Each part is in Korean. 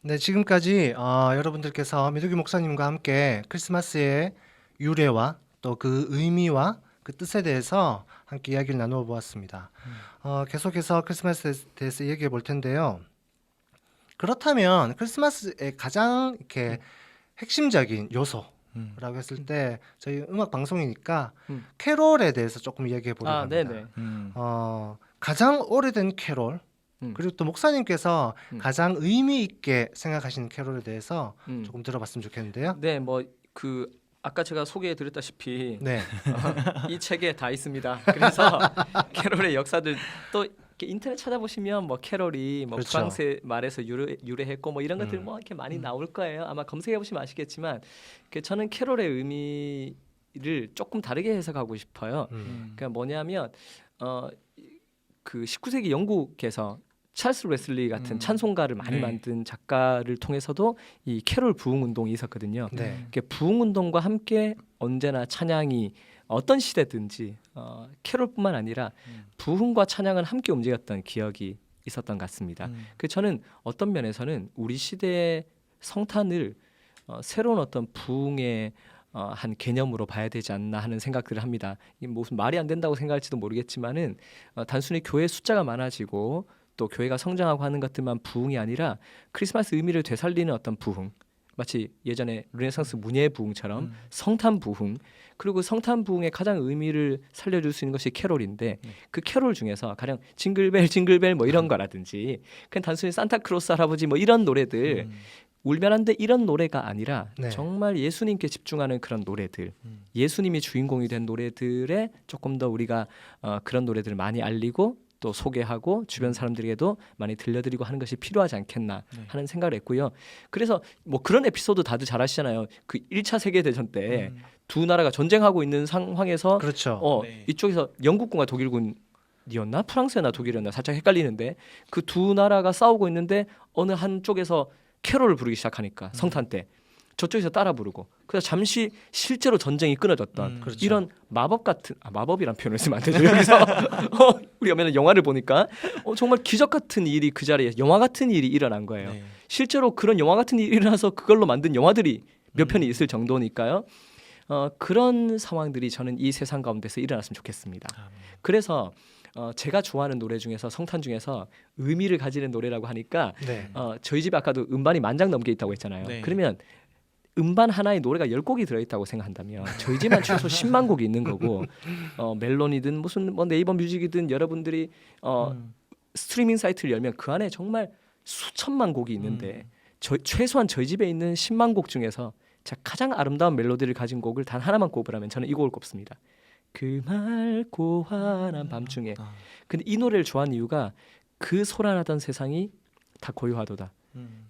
네, 지금까지 여러분들께서 메두기 목사님과 함께 크리스마스의 유래와 또 그 의미와 그 뜻에 대해서 함께 이야기를 나누어 보았습니다. 계속해서 크리스마스에 대해서 얘기해 볼 텐데요. 그렇다면 크리스마스의 가장 이렇게 핵심적인 요소라고 했을 때 저희 음악 방송이니까 음. 캐롤에 대해서 조금 이야기해 보려고 아, 합니다. 네네. 가장 오래된 캐롤 음. 그리고 또 목사님께서 음. 가장 의미 있게 생각하시는 캐롤에 대해서 음. 조금 들어봤으면 좋겠는데요. 네, 뭐 그 아까 제가 소개해드렸다시피 네, 이 책에 다 있습니다. 그래서 캐롤의 역사들 또 이렇게 인터넷 찾아보시면 뭐 캐롤이 뭐 그렇죠. 프랑스 말에서 유래했고 뭐 이런 것들 뭐 이렇게 많이 음. 나올 거예요. 아마 검색해 보시면 아시겠지만 저는 캐롤의 의미를 조금 다르게 해석하고 싶어요. 그러니까 뭐냐면 그 19세기 영국에서 찰스 웨슬리 같은 찬송가를 많이 네. 만든 작가를 통해서도 이 캐롤 부흥 운동이 있었거든요. 네, 이렇게 부흥 운동과 함께 언제나 찬양이 어떤 시대든지 캐롤뿐만 아니라 부흥과 찬양은 함께 움직였던 기억이 있었던 것 같습니다. 그 저는 어떤 면에서는 우리 시대의 성탄을 새로운 어떤 부흥의 한 개념으로 봐야 되지 않나 하는 생각들을 합니다. 이게 무슨 말이 안 된다고 생각할지도 모르겠지만은 단순히 교회 숫자가 많아지고 또 교회가 성장하고 하는 것들만 부흥이 아니라 크리스마스 의미를 되살리는 어떤 부흥, 마치 예전에 르네상스 문예 부흥처럼 성탄 부흥, 그리고 성탄 부흥의 가장 의미를 살려줄 수 있는 것이 캐롤인데 그 캐롤 중에서 가령 징글벨 징글벨 뭐 이런 거라든지 그냥 단순히 산타크로스 할아버지 뭐 이런 노래들 울면 안 돼 이런 노래가 아니라 네. 정말 예수님께 집중하는 그런 노래들, 예수님이 주인공이 된 노래들에 조금 더 우리가 그런 노래들을 많이 알리고 또 소개하고 주변 사람들에게도 많이 들려드리고 하는 것이 필요하지 않겠나 하는 생각을 했고요. 그래서 뭐 그런 에피소드 다들 잘 아시잖아요. 그 1차 세계대전 때 두 나라가 전쟁하고 있는 상황에서 그렇죠. 네. 이쪽에서 영국군과 독일군이었나 프랑스나 독일이었나 살짝 헷갈리는데 그 두 나라가 싸우고 있는데 어느 한쪽에서 캐롤을 부르기 시작하니까 성탄 때 저쪽에서 따라 부르고 그래서 잠시 실제로 전쟁이 끊어졌던 그렇죠. 이런 마법 같은 마법이란 표현을 쓰면 안 되죠 여기서 우리가 맨날 영화를 보니까 정말 기적 같은 일이 그 자리에 영화 같은 일이 일어난 거예요. 네. 실제로 그런 영화 같은 일이 일어나서 그걸로 만든 영화들이 몇 편이 있을 정도니까요. 그런 상황들이 저는 이 세상 가운데서 일어났으면 좋겠습니다. 그래서 제가 좋아하는 노래 중에서 성탄 중에서 의미를 가지는 노래라고 하니까 네, 저희 집에 아까도 음반이 10,000장 넘게 있다고 했잖아요. 네. 그러면 음반 하나에 노래가 10곡이 들어있다고 생각한다면 저희 집만 최소 10만 곡이 있는 거고 멜론이든 무슨 뭐 네이버 뮤직이든 여러분들이 스트리밍 사이트를 열면 그 안에 정말 수천만 곡이 있는데 최소한 저희 집에 있는 10만 곡 중에서 제가 가장 아름다운 멜로디를 가진 곡을 단 하나만 꼽으라면 저는 이 곡을 꼽습니다. 그 맑고 환한 밤중에. 근데 이 노래를 좋아하는 이유가 그 소란하던 세상이 다 고요하도다.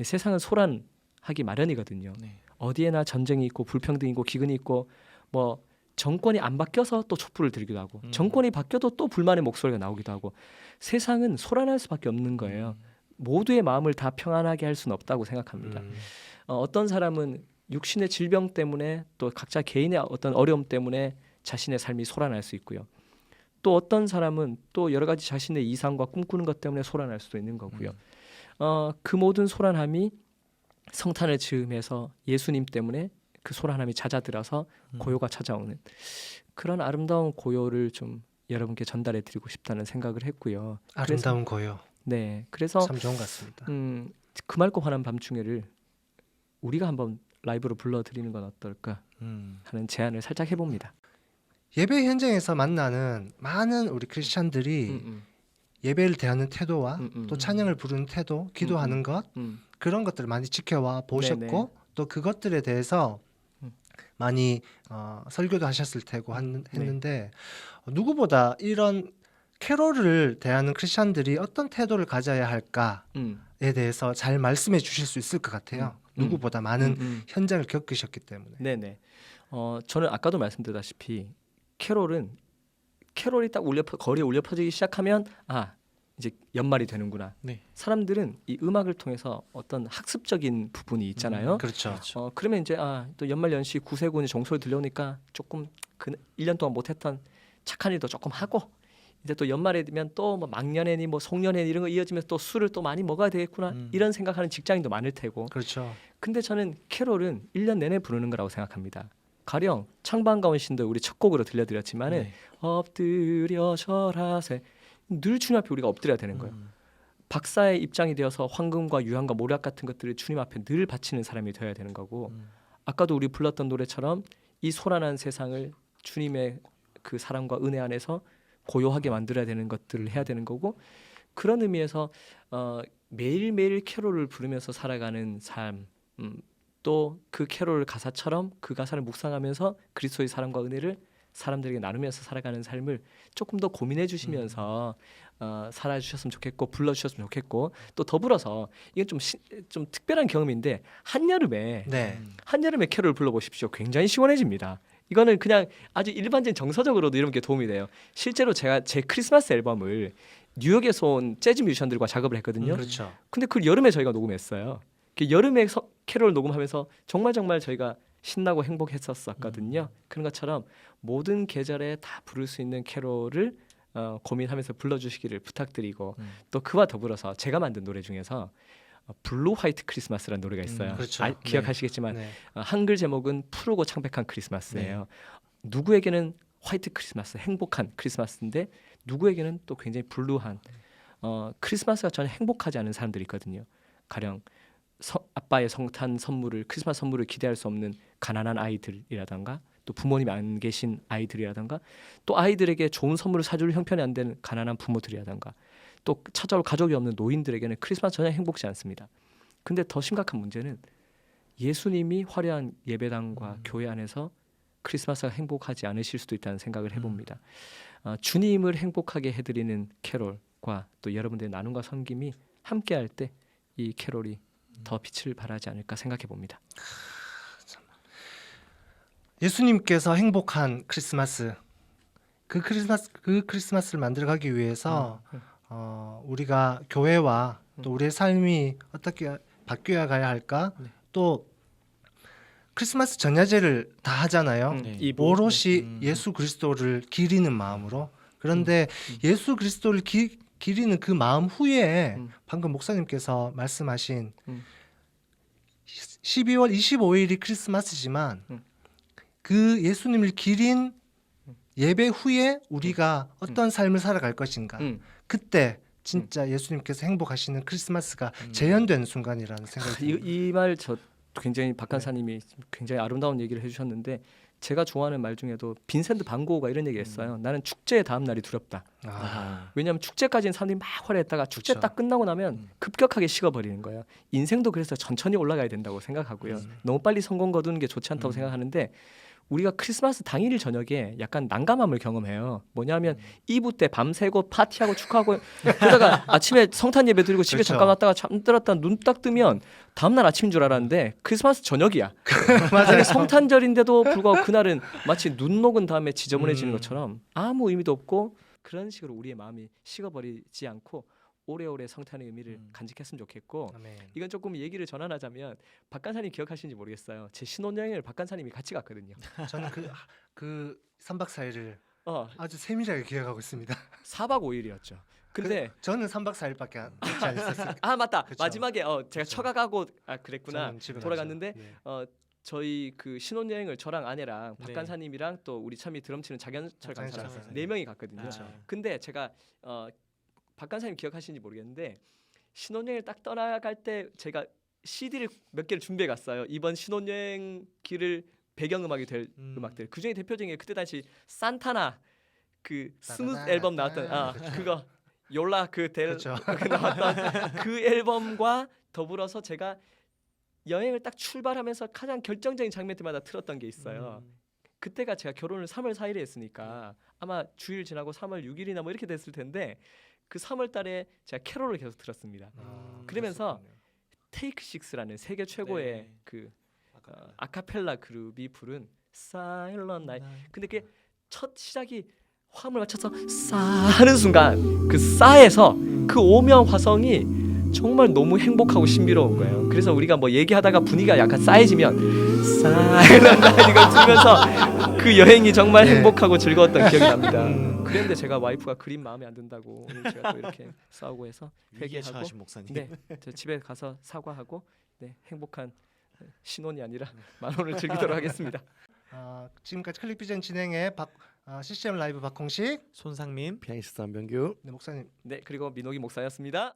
세상은 소란하기 마련이거든요. 네. 어디에나 전쟁이 있고 불평등이 있고 기근이 있고 뭐 정권이 안 바뀌어서 또 촛불을 들기도 하고 정권이 바뀌어도 또 불만의 목소리가 나오기도 하고 세상은 소란할 수밖에 없는 거예요. 모두의 마음을 다 평안하게 할 수는 없다고 생각합니다. 어떤 사람은 육신의 질병 때문에 또 각자 개인의 어떤 어려움 때문에 자신의 삶이 소란할 수 있고요. 또 어떤 사람은 또 여러 가지 자신의 이상과 꿈꾸는 것 때문에 소란할 수도 있는 거고요. 그 모든 소란함이 성탄을 즈음해서 예수님 때문에 그 소란함이 잦아들어서 고요가 찾아오는 그런 아름다운 고요를 좀 여러분께 전달해 드리고 싶다는 생각을 했고요. 아름다운 고요. 네, 그래서 참 좋은 것 같습니다. 그 맑고 환한 밤중에를 우리가 한번 라이브로 불러드리는 건 어떨까 하는 제안을 살짝 해봅니다. 예배 현장에서 만나는 많은 우리 크리스찬들이 예배를 대하는 태도와 또 찬양을 부르는 태도, 기도하는 것 그런 것들을 많이 지켜와 보셨고 네네. 또 그것들에 대해서 많이 설교도 하셨을 테고 했는데 누구보다 이런 캐롤을 대하는 크리스찬들이 어떤 태도를 가져야 할까에 대해서 잘 말씀해 주실 수 있을 것 같아요. 누구보다 많은 현장을 겪으셨기 때문에. 네네. 저는 아까도 말씀드렸다시피 캐롤이 딱 거리에 울려 퍼지기 시작하면 이제 연말이 되는구나. 네. 사람들은 이 음악을 통해서 어떤 학습적인 부분이 있잖아요. 그렇죠. 그러면 이제 또 연말 연시 구세군이 종소리 들려오니까 조금 그 1년 동안 못했던 착한 일도 조금 하고 이제 또 연말에 되면 또 뭐 막년회니 뭐 송년회 이런 거 이어지면서 또 술을 또 많이 먹어야 되겠구나 이런 생각하는 직장인도 많을 테고. 그렇죠. 근데 저는 캐롤은 1년 내내 부르는 거라고 생각합니다. 가령 창반가운 신도 우리 첫 곡으로 들려드렸지만은 네. 엎드려 절하세 늘 주님 앞에 우리가 엎드려야 되는 거예요. 박사의 입장이 되어서 황금과 유향과 모략 같은 것들을 주님 앞에 늘 바치는 사람이 되어야 되는 거고 아까도 우리 불렀던 노래처럼 이 소란한 세상을 주님의 그 사랑과 은혜 안에서 고요하게 만들어야 되는 것들을 해야 되는 거고 그런 의미에서 매일매일 캐롤을 부르면서 살아가는 삶 또 그 캐롤 가사처럼 그 가사를 묵상하면서 그리스도의 사랑과 은혜를 사람들에게 나누면서 살아가는 삶을 조금 더 고민해 주시면서 살아주셨으면 좋겠고 불러주셨으면 좋겠고 또 더불어서 이게 좀 특별한 경험인데 한여름에 네. 한여름에 캐롤 불러보십시오. 굉장히 시원해집니다. 이거는 그냥 아주 일반적인 정서적으로도 이런 게 도움이 돼요. 실제로 제가 제 크리스마스 앨범을 뉴욕에서 온 재즈 뮤지션들과 작업을 했거든요. 그렇죠. 근데 그 여름에 저희가 녹음했어요. 그 여름에 캐롤 녹음하면서 정말 저희가 신나고 행복했었거든요. 그런 것처럼 모든 계절에 다 부를 수 있는 캐롤을 고민하면서 불러주시기를 부탁드리고 또 그와 더불어서 제가 만든 노래 중에서 블루 화이트 크리스마스라는 노래가 있어요. 그렇죠. 기억하시겠지만 네. 한글 제목은 푸르고 창백한 크리스마스예요. 누구에게는 화이트 크리스마스, 행복한 크리스마스인데 누구에게는 또 굉장히 블루한 크리스마스가 전혀 행복하지 않은 사람들이 있거든요. 가령 아빠의 성탄 선물을 크리스마스 선물을 기대할 수 없는 가난한 아이들이라던가 또 부모님이 안 계신 아이들이라던가 또 아이들에게 좋은 선물을 사줄 형편이 안 되는 가난한 부모들이라던가 또 찾아올 가족이 없는 노인들에게는 크리스마스 전혀 행복지 않습니다. 근데 더 심각한 문제는 예수님이 화려한 예배당과 교회 안에서 크리스마스가 행복하지 않으실 수도 있다는 생각을 해봅니다. 주님을 행복하게 해드리는 캐롤과 또 여러분들의 나눔과 섬김이 함께할 때 이 캐롤이 더 빛을 발하지 않을까 생각해 봅니다. 예수님께서 행복한 크리스마스 그 크리스마스를 만들어가기 위해서 우리가 교회와 또 우리의 삶이 어떻게 바뀌어 가야 할까? 또 크리스마스 전야제를 다 하잖아요. 네. 오롯이 예수 그리스도를 기리는 마음으로. 그런데 예수 그리스도를 기리는 그 마음 후에 방금 목사님께서 말씀하신 12월 25일이 크리스마스지만 그 예수님을 기린 예배 후에 우리가 어떤 삶을 살아갈 것인가. 그때 진짜 예수님께서 행복하시는 크리스마스가 재현된 순간이라는 생각이 듭니다. 이 말 저 굉장히 박간사님이 굉장히 아름다운 얘기를 해주셨는데 제가 좋아하는 말 중에도 빈센트 반 고흐가 이런 얘기했어요. 나는 축제의 다음 날이 두렵다. 왜냐하면 축제까지는 사람들이 막 화려했다가 축제 그쵸. 딱 끝나고 나면 급격하게 식어버리는 거예요. 인생도 그래서 천천히 올라가야 된다고 생각하고요. 너무 빨리 성공 거두는 게 좋지 않다고 생각하는데 우리가 크리스마스 당일 저녁에 약간 난감함을 경험해요. 뭐냐면 이브 때 밤새고 파티하고 축하하고 그러다가 아침에 성탄 예배 드리고 집에 그렇죠. 잠깐 왔다가 잠들었다 눈 딱 뜨면 다음날 아침인 줄 알았는데 크리스마스 저녁이야. 아니 성탄절인데도 불구하고 그날은 마치 눈 녹은 다음에 지저분해지는 것처럼 아무 의미도 없고 그런 식으로 우리의 마음이 식어버리지 않고 오래오래 성탄의 의미를 간직했으면 좋겠고 아멘. 이건 조금 얘기를 전환하자면 박간사님 기억하시는지 모르겠어요. 제 신혼여행을 박간사님이 같이 갔거든요. 저는 그 3박 4일을 어, 아주 세밀하게 기억하고 있습니다. 4박 5일이었죠. 근데 저는 3박 4일밖에 그렇지 않았어요. 아 맞다. 그쵸. 마지막에 제가 그쵸. 처가가고 그랬구나. 저는 집에 돌아갔는데 가죠. 네. 저희 그 신혼여행을 저랑 아내랑 네. 박간사님이랑 또 우리 참이 드럼 치는 장현철 장현철 강사 강사. 4명이 갔거든요. 그쵸. 근데 제가 박간사님 기억하시는지 모르겠는데 신혼여행을 딱 떠나갈 때 제가 CD를 몇 개를 준비해 갔어요. 이번 신혼여행 길을 배경음악이 될 음악들. 그중에 대표적인 게 그때 당시 산타나 그 스무스 따다다다. 앨범 나왔던 그거 요라 그델 그렇죠. 나왔던 그 앨범과 더불어서 제가 여행을 딱 출발하면서 가장 결정적인 장면 때마다 틀었던 게 있어요. 그때가 제가 결혼을 3월 4일에 했으니까 아마 주일 지나고 3월 6일이나 뭐 이렇게 됐을 텐데 그 3월 달에 제가 캐롤을 계속 들었습니다. 그러면서 테이크 식스라는 세계 최고의 네. 그 아카펠라 그룹이 부른 Silent Night. 근데 그게 첫 시작이 화음을 맞춰서 싸 하는 순간 그 싸에서 그 오묘한 화성이 정말 너무 행복하고 신비로운 거예요. 그래서 우리가 뭐 얘기하다가 분위기가 약간 싸해지면 Silent Night 이걸 들으면서 그 여행이 정말 네. 행복하고 즐거웠던 기억이 납니다. 음. 그런데 제가 와이프가 그림 마음에 안 든다고 오늘 제가 또 이렇게 싸우고 해서 위기에 회개하고 처하신 목사님. 네, 저 집에 가서 사과하고 네, 행복한 신혼이 아니라 만혼을 즐기도록 하겠습니다. 지금까지 클릭비전 진행의 CCM 라이브 박홍식 손상민. 피아니스트 안병규. 네, 목사님 네, 그리고 민호기 목사였습니다.